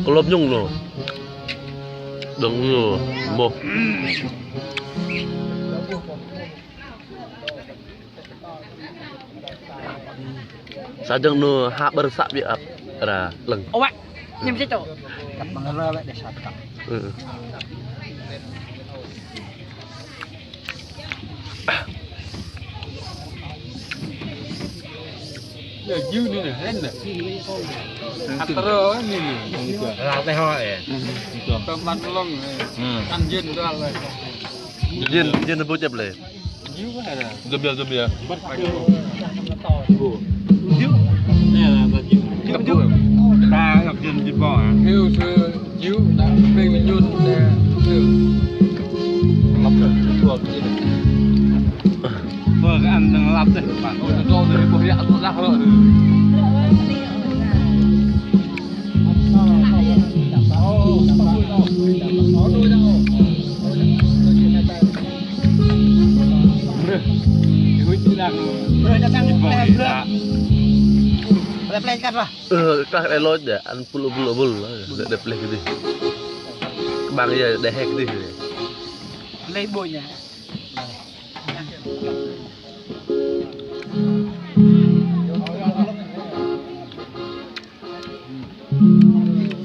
Lốp nhung rồi đừng rồi một sao chẳng nửa hạ bờ sạ bị ập là lần ô bạn nhưng chết rồi đặt bằng rơ vậy để sạch cả dư này là hết này atro này làm tay hoa ấy tôm bắn lông ăn dên đó rồi dên nó bố chập lệ dư quá là dùm bia bắt phải nè là dư ta gặp dên dên bò heo sơ dư đã bên mình nhún nè lắp rồi chuột vừa cái ăn đang lắp đấy bạn ơi do rồi bộ hiện nó rác rồi các cái lối để ăn bulu để play cái gì bằng cái để hack cái gì lấy bụi nhỉ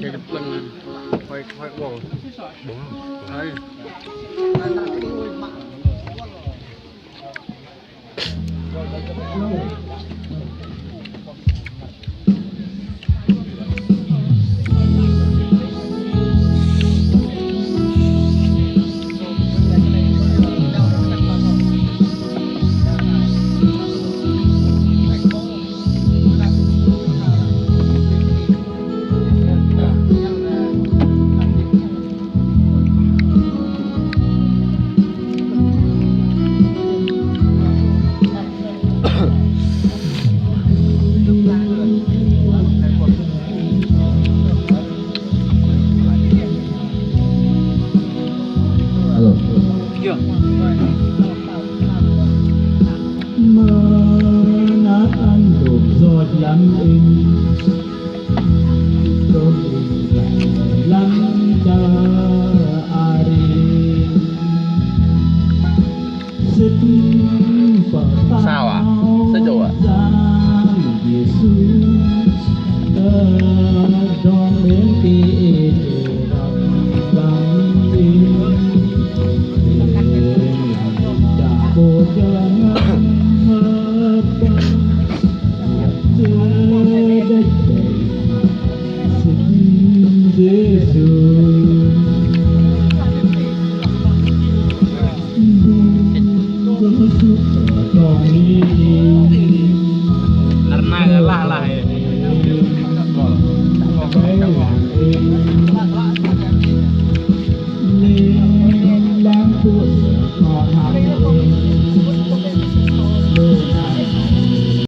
cái plug phải bỏ đấy sao à sao chỗ à karena lah